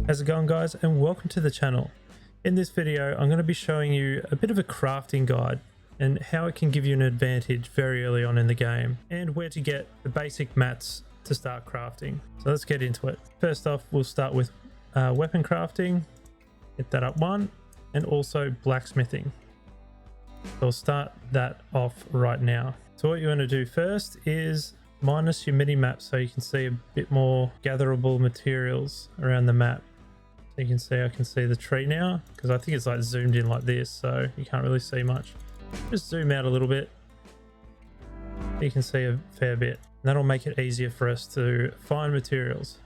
How's it going, guys, and welcome to the channel. In this video I'm going to be showing you a bit of a crafting guide and how it can give you an advantage very early on in the game, and where to get the basic mats to start crafting. So let's get into it. First off, we'll start with weapon crafting, get that up one, and also blacksmithing. So I'll start that off right now. So what you want to do first is minus your mini map so you can see a bit more gatherable materials around the map. So you can see, I can see the tree now because I think it's like zoomed in like this, so you can't really see much. Just zoom out a little bit, you can see a fair bit, and that'll make it easier for us to find materials.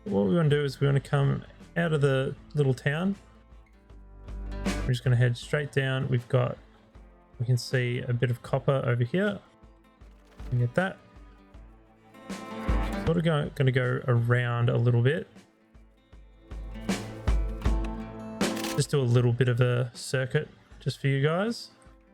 What we want to do is we want to come out of the little town. We're just going to head straight down. We can see a bit of copper over here. You get that. Sort of going to go around a little bit. Just do a little bit of a circuit just for you guys.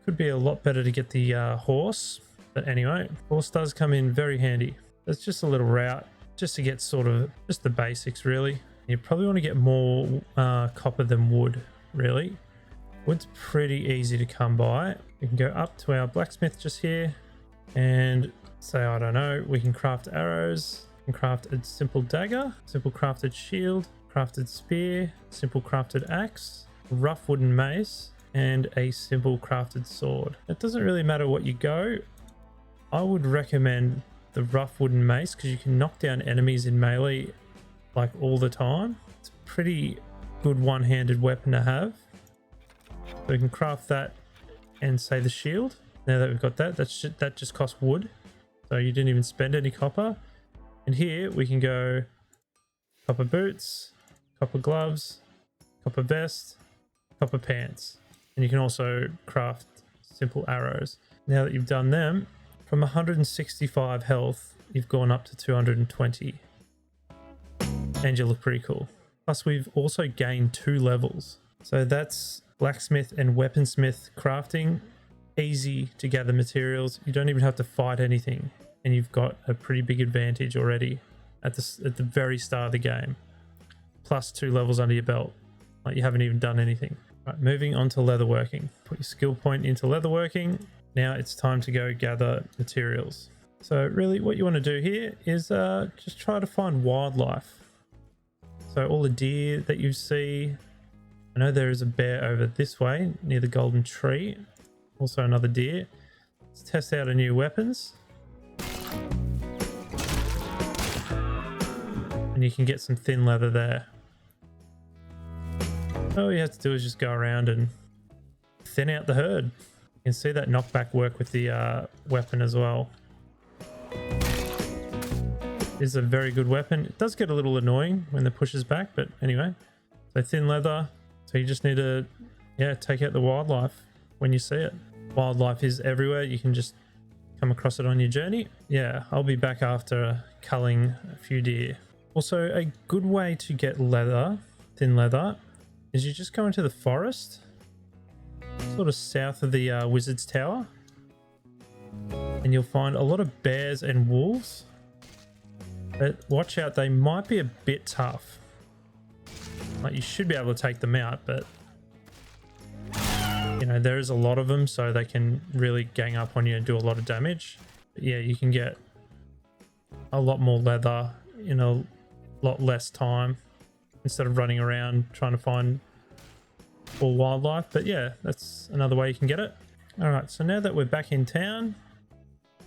Could be a lot better to get the horse, but anyway, horse does come in very handy. It's just a little route just to get sort of just the basics, really. You probably want to get more copper than wood, really. Wood's pretty easy to come by. We can go up to our blacksmith just here and say, I don't know, we can craft arrows, we can craft a simple dagger, simple crafted shield, crafted spear, simple crafted axe, rough wooden mace, and a simple crafted sword. It doesn't really matter what you go. I would recommend the rough wooden mace because you can knock down enemies in melee like all the time. It's a pretty good one-handed weapon to have. So we can craft that and say the shield. Now that we've got that, that just costs wood. So you didn't even spend any copper. And here we can go copper boots, copper gloves, copper vest, copper pants. And you can also craft simple arrows. Now that you've done them, from 165 health, you've gone up to 220. And you look pretty cool. Plus we've also gained 2 levels. So that's blacksmith and weaponsmith crafting. Easy to gather materials. You don't even have to fight anything. And you've got a pretty big advantage already at the very start of the game. Plus 2 levels under your belt. Like you haven't even done anything. Right, moving on to leatherworking. Put your skill point into leatherworking. Now it's time to go gather materials. So really what you want to do here is just try to find wildlife. So all the deer that you see. I know there is a bear over this way near the golden tree. Also another deer. Let's test out our new weapons. And you can get some thin leather there. All you have to do is just go around and thin out the herd. You can see that knockback work with the weapon as well. It's a very good weapon. It does get a little annoying when it pushes back, but anyway. So thin leather. So you just need to, take out the wildlife when you see it. Wildlife is everywhere. You can just come across it on your journey. Yeah, I'll be back after culling a few deer. Also, a good way to get leather, thin leather, is you just go into the forest, sort of south of the wizard's tower, and you'll find a lot of bears and wolves. But watch out, they might be a bit tough. Like you should be able to take them out, but you know, there is a lot of them, so they can really gang up on you and do a lot of damage. But yeah, you can get a lot more leather in a lot less time instead of running around trying to find all wildlife. But yeah, that's another way you can get it. All right, so now that we're back in town,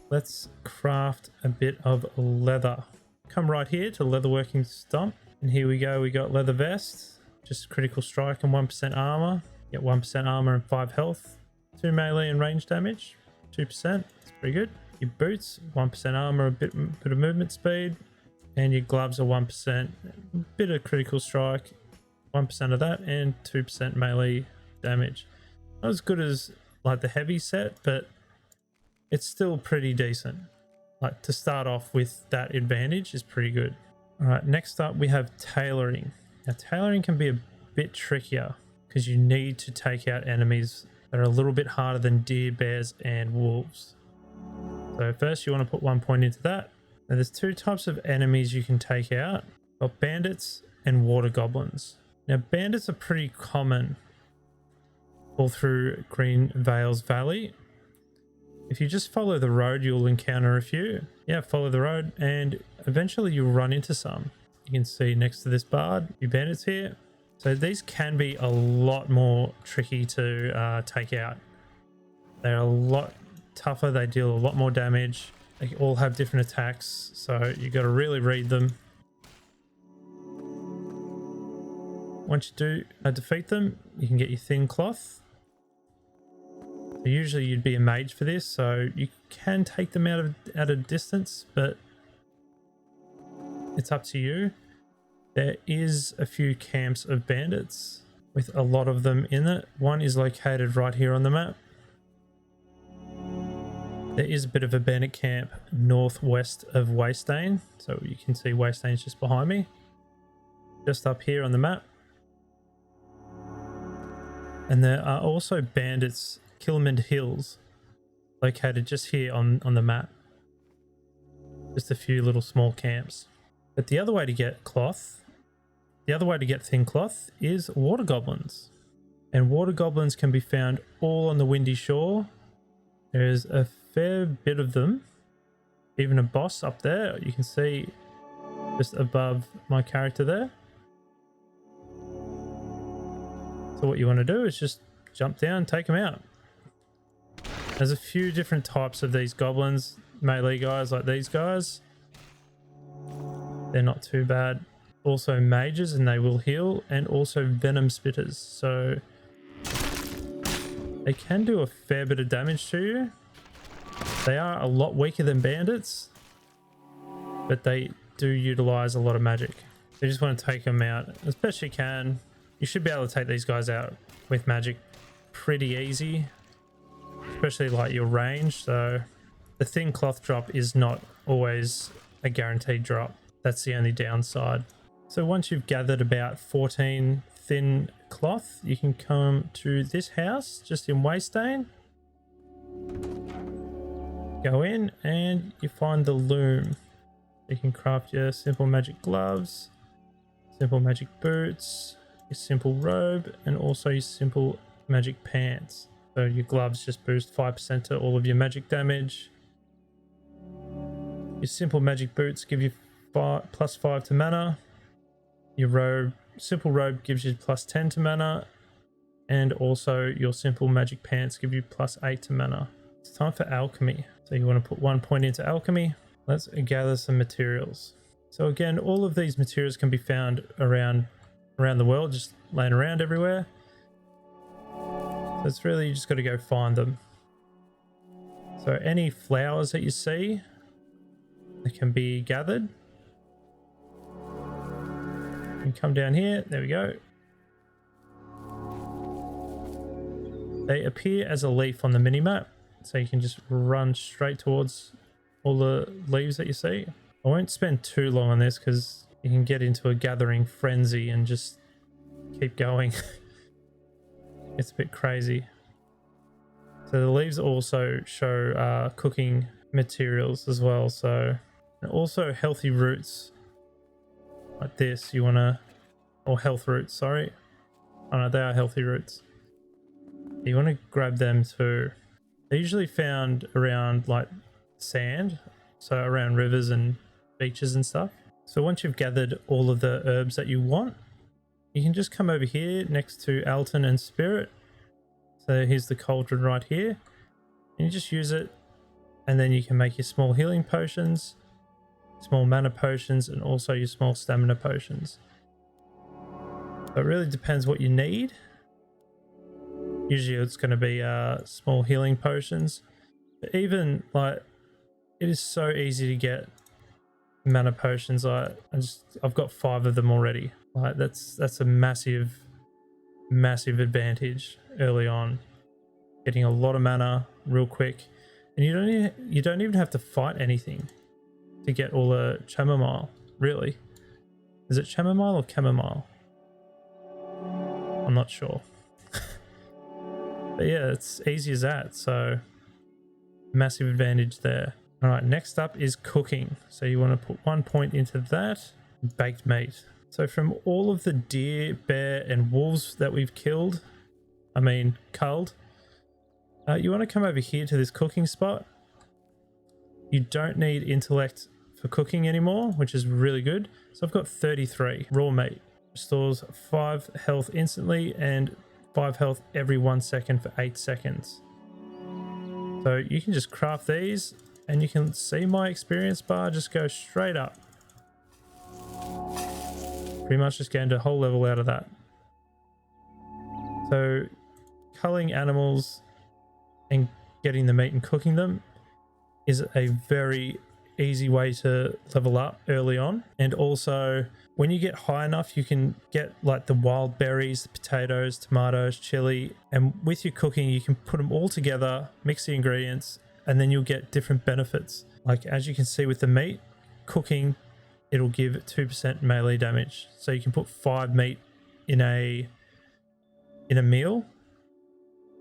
let's craft a bit of leather. Come right here to leatherworking stump, and here we go. We got leather vest, just critical strike and 1% armor. Get 1% armor and 5 health, 2 melee and range damage, 2%. That's pretty good. Your boots, 1% armor, a bit of movement speed, and your gloves are 1%, a bit of critical strike, 1% of that, and 2% melee damage. Not as good as like the heavy set, but it's still pretty decent. Like to start off with that advantage is pretty good. All right, next up we have tailoring. Now tailoring can be a bit trickier because you need to take out enemies that are a little bit harder than deer, bears, and wolves. So first you want to put 1 point into that. Now there's 2 types of enemies you can take out. Got bandits and water goblins. Now bandits are pretty common all through Green Vales Valley. If you just follow the road, you'll encounter a few. Yeah, follow the road and eventually you'll run into some. You can see next to this bard, your bandits here. So these can be a lot more tricky to take out. They're a lot tougher, they deal a lot more damage. They all have different attacks, so you got to really read them. Once you do defeat them, you can get your thin cloth. Usually you'd be a mage for this, so you can take them out at a distance, but it's up to you. There is a few camps of bandits with a lot of them in it. One is located right here on the map. There is a bit of a bandit camp northwest of Waystane, so you can see Waystane's just behind me, just up here on the map. And there are also bandits Kilmond Hills located just here on the map. Just a few little small camps. But the other way to get cloth, the other way to get thin cloth is water goblins. And water goblins can be found all on the Windy Shore. There's a fair bit of them. Even a boss up there, you can see just above my character there. So what you want to do is just jump down, take them out. There's a few different types of these goblins, melee guys like these guys. They're not too bad. Also mages, and they will heal, and also venom spitters. So they can do a fair bit of damage to you. They are a lot weaker than bandits, but they do utilize a lot of magic. You just want to take them out as best you can. You should be able to take these guys out with magic pretty easy, especially like your range. So the thin cloth drop is not always a guaranteed drop. That's the only downside. So once you've gathered about 14 thin cloth, you can come to this house just in Waystane. Go in and you find the loom. You can craft your simple magic gloves, simple magic boots, your simple robe, and also your simple magic pants. So your gloves just boost 5% to all of your magic damage. Your simple magic boots give you +5 to mana. Your robe, simple robe, gives you +10 to mana. And also your simple magic pants give you +8 to mana. It's time for alchemy. So you want to put 1 point into alchemy. Let's gather some materials. So again, all of these materials can be found around the world, just laying around everywhere. So it's really, you just got to go find them. So any flowers that you see, they can be gathered. And come down here, there we go. They appear as a leaf on the mini-map, so you can just run straight towards all the leaves that you see. I won't spend too long on this because you can get into a gathering frenzy and just keep going. It's a bit crazy. So the leaves also show cooking materials as well. So, and also healthy roots like this. You want to, or health roots, sorry. Oh no, they are healthy roots. You want to grab them too. They're usually found around like sand, so around rivers and beaches and stuff. So once you've gathered all of the herbs that you want, you can just come over here next to Alton and Spirit. So here's the cauldron right here. And you just use it, and then you can make your small healing potions, small mana potions, and also your small stamina potions. So it really depends what you need. Usually it's going to be small healing potions. But even like, it is so easy to get mana potions. I've got 5 of them already. Like that's a massive advantage early on. Getting a lot of mana real quick, and you don't even have to fight anything to get all the chamomile. Really, is it chamomile or chamomile? I'm not sure. But yeah, it's easy as that. So massive advantage there. All right, next up is cooking. So you want to put 1 point into that. Baked meat. So from all of the deer, bear, and wolves that we've culled, you want to come over here to this cooking spot. You don't need intellect for cooking anymore, which is really good. So I've got 33 raw meat. Restores 5 health instantly and 5 health every 1 second for 8 seconds. So you can just craft these and you can see my experience bar just go straight up. Pretty much just gained a whole level out of that. So culling animals and getting the meat and cooking them is a very easy way to level up early on. And also when you get high enough, you can get like the wild berries, the potatoes, tomatoes, chili, and with your cooking you can put them all together, mix the ingredients, and then you'll get different benefits. Like as you can see with the meat cooking, it'll give 2% melee damage. So you can put 5 meat in a meal,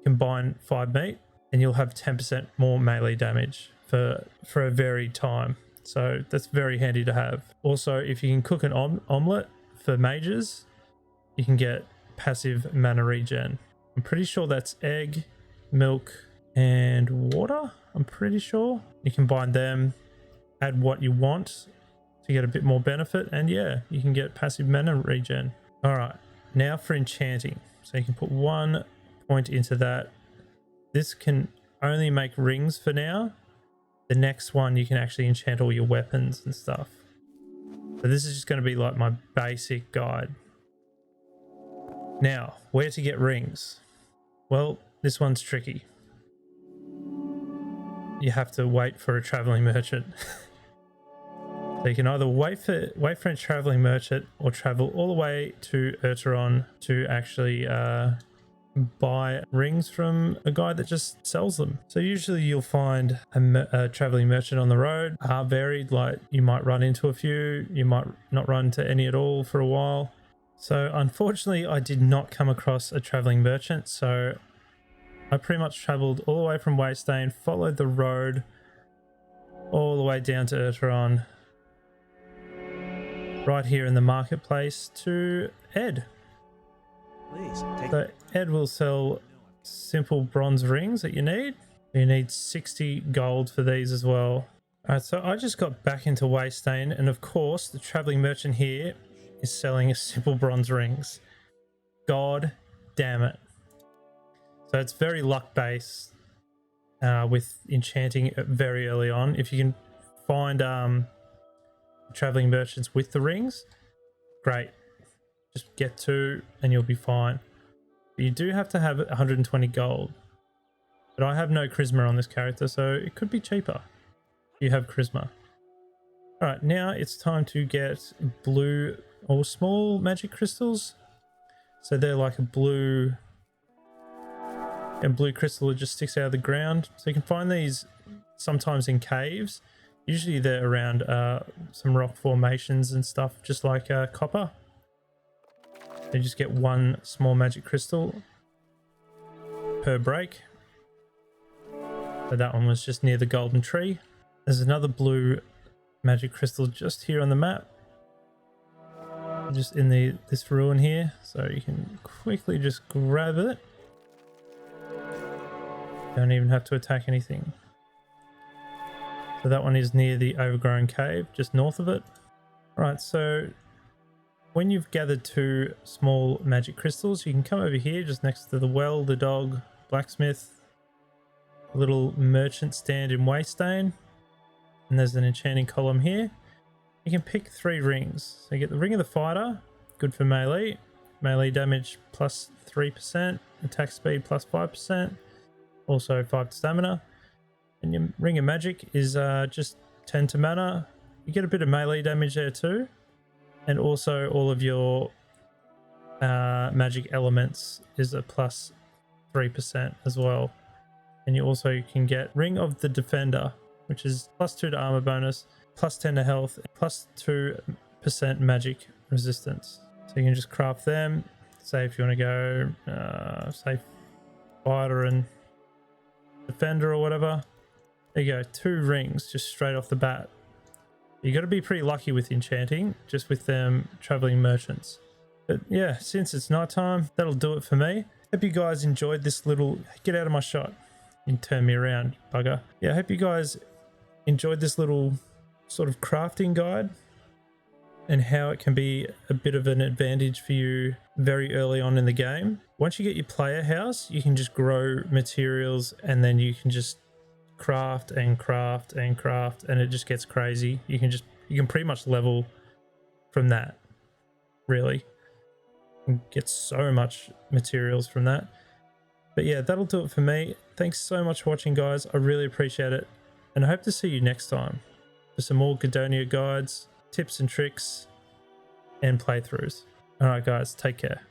combine 5 meat, and you'll have 10% more melee damage for a varied time. So that's very handy to have. Also, if you can cook an omelette for mages, you can get passive mana regen. I'm pretty sure that's egg, milk, and water. I'm pretty sure you combine them, add what you want to get a bit more benefit, and yeah, you can get passive mana regen. All right, now for enchanting. So you can put 1 point into that. This can only make rings for now. The next one you can actually enchant all your weapons and stuff. So this is just going to be like my basic guide. Now, where to get rings? Well, this one's tricky. You have to wait for a traveling merchant. So you can either wait for a traveling merchant or travel all the way to Urteron to actually buy rings from a guy that just sells them. So usually you'll find a traveling merchant on the road. Are varied, like you might run into a few, you might not run into any at all for a while. So unfortunately I did not come across a traveling merchant, so I pretty much traveled all the way from Waystane, followed the road all the way down to Urteron, right here in the marketplace to Ed. So Ed will sell simple bronze rings that you need. You need 60 gold for these as well. Alright, so I just got back into Waystane, and of course the traveling merchant here is selling simple bronze rings. God damn it. So it's very luck based with enchanting very early on. If you can find traveling merchants with the rings, great. Just get 2 and you'll be fine. But you do have to have 120 gold. But I have no charisma on this character, so it could be cheaper if you have charisma. Alright, now it's time to get blue or small magic crystals. So they're like a blue crystal that just sticks out of the ground. So you can find these sometimes in caves. Usually they're around some rock formations and stuff, just like copper. You just get 1 small magic crystal per break. So that one was just near the golden tree. There's another blue magic crystal just here on the map, just in this ruin here, so you can quickly just grab it. Don't even have to attack anything. So that one is near the overgrown cave, just north of it. Alright, so when you've gathered 2 small magic crystals, you can come over here just next to the well, the dog, blacksmith, little merchant stand in Waystane, and there's an enchanting column here. You can pick 3 rings. So you get the Ring of the Fighter, good for melee damage plus 3%, attack speed plus 5%, also 5 to stamina. And your Ring of Magic is just 10 to mana. You get a bit of melee damage there too, and also all of your magic elements is a plus 3% as well. And you also can get Ring of the Defender, which is plus 2 to armor bonus, plus 10 to health, plus 2% magic resistance. So you can just craft them. Say if you want to go, say fighter and defender or whatever. There you go, 2 rings just straight off the bat. You got to be pretty lucky with enchanting, just with them traveling merchants. But yeah, since it's nighttime, that'll do it for me. Hope you guys enjoyed this little, get out of my shot and turn me around, bugger. Yeah, I hope you guys enjoyed this little sort of crafting guide and how it can be a bit of an advantage for you very early on in the game. Once you get your player house, you can just grow materials and then you can just craft and craft and craft, and it just gets crazy. You can pretty much level from that, really. You can get so much materials from that. But yeah, that'll do it for me. Thanks so much for watching, guys. I really appreciate it, and I hope to see you next time for some more Gedonia guides, tips and tricks, and playthroughs. All right, guys, take care.